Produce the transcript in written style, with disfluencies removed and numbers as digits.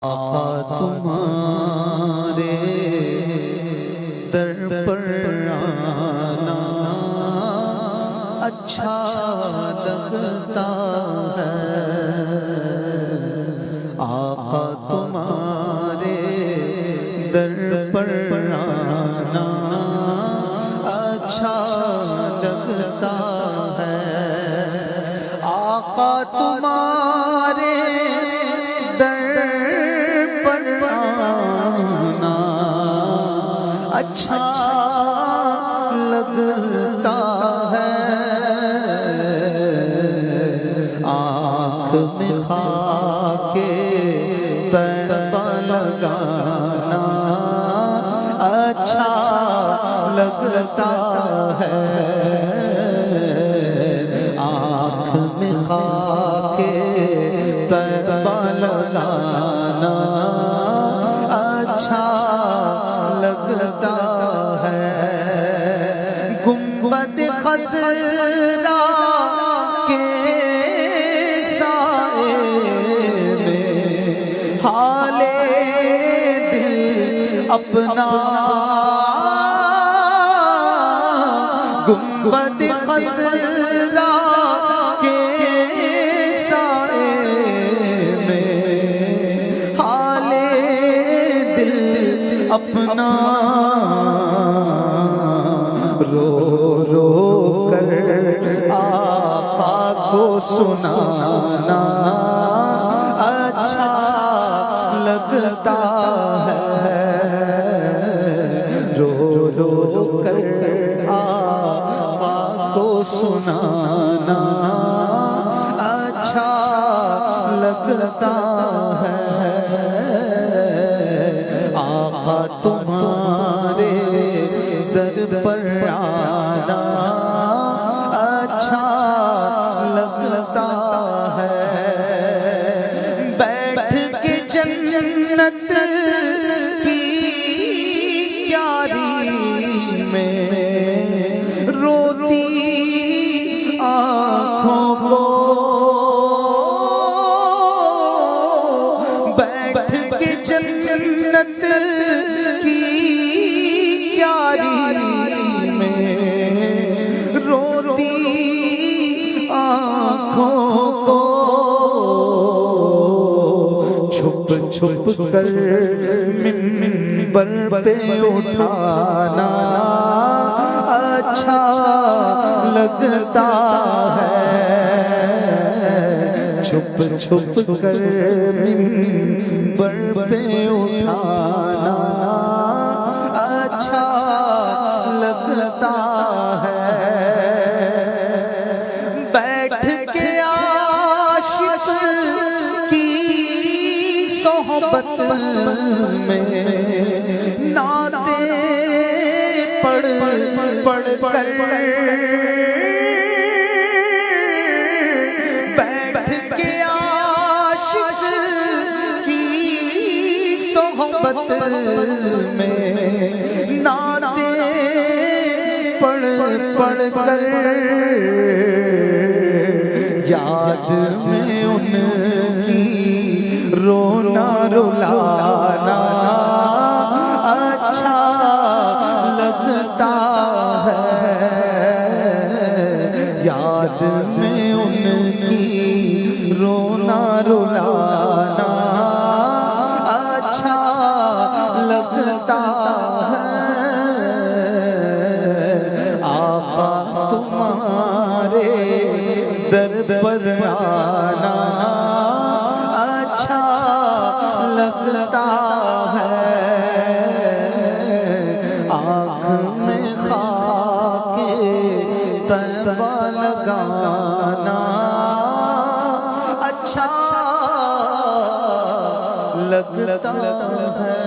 آقا تمہارے در پر آنا اچھا لگتا ہے، آقا تمہارے در پر آنا اچھا لگتا ہے، آقا تمہارے اچھا لگتا ہے، آنکھ میں خاک طیبہ لگانا اچھا لگتا ہے، آنکھ میں خاک طیبہ لگانا اچھا لگتا ہے، گنبد خضرا کے سائے میں حال دل اپنا، گنبد خضرا کے سائے میں حال دل اپنا رو رو کر آقا کو سنانا اچھا لگتا ہے، رو رو کر آقا کو سنانا اچھا لگتا ہے، آقا تمہارے در پر آنا اچھا لگتا ہے، بیٹھ کے جنت کی کیاری میں روتی آنکھوں کو، بیٹھ کے جنت کی کیاری میں روتی آنکھوں کو، چھپ چھپ کر منبر پہ اٹھانا اچھا لگتا ہے، چھپ چھپ کر منبر پہ اٹھانا اچھا لگتا ہے، بیٹھ کے عاشق کی صحبت میں نعتیں پڑھ پڑھ کر، بیٹھ کے عاشق کی صحبت میں نعتیں پڑھ پڑھ کر، یاد میں ان کی رونا رلانا اچھا لگتا ہے، یاد میں ان کی رونا رلانا اچھا لگتا ہے، آقا تمہارے در پر آنا اچھا لگتا ہے، آنکھ میں خاک طیبہ لگانا اچھا لگتا ہے۔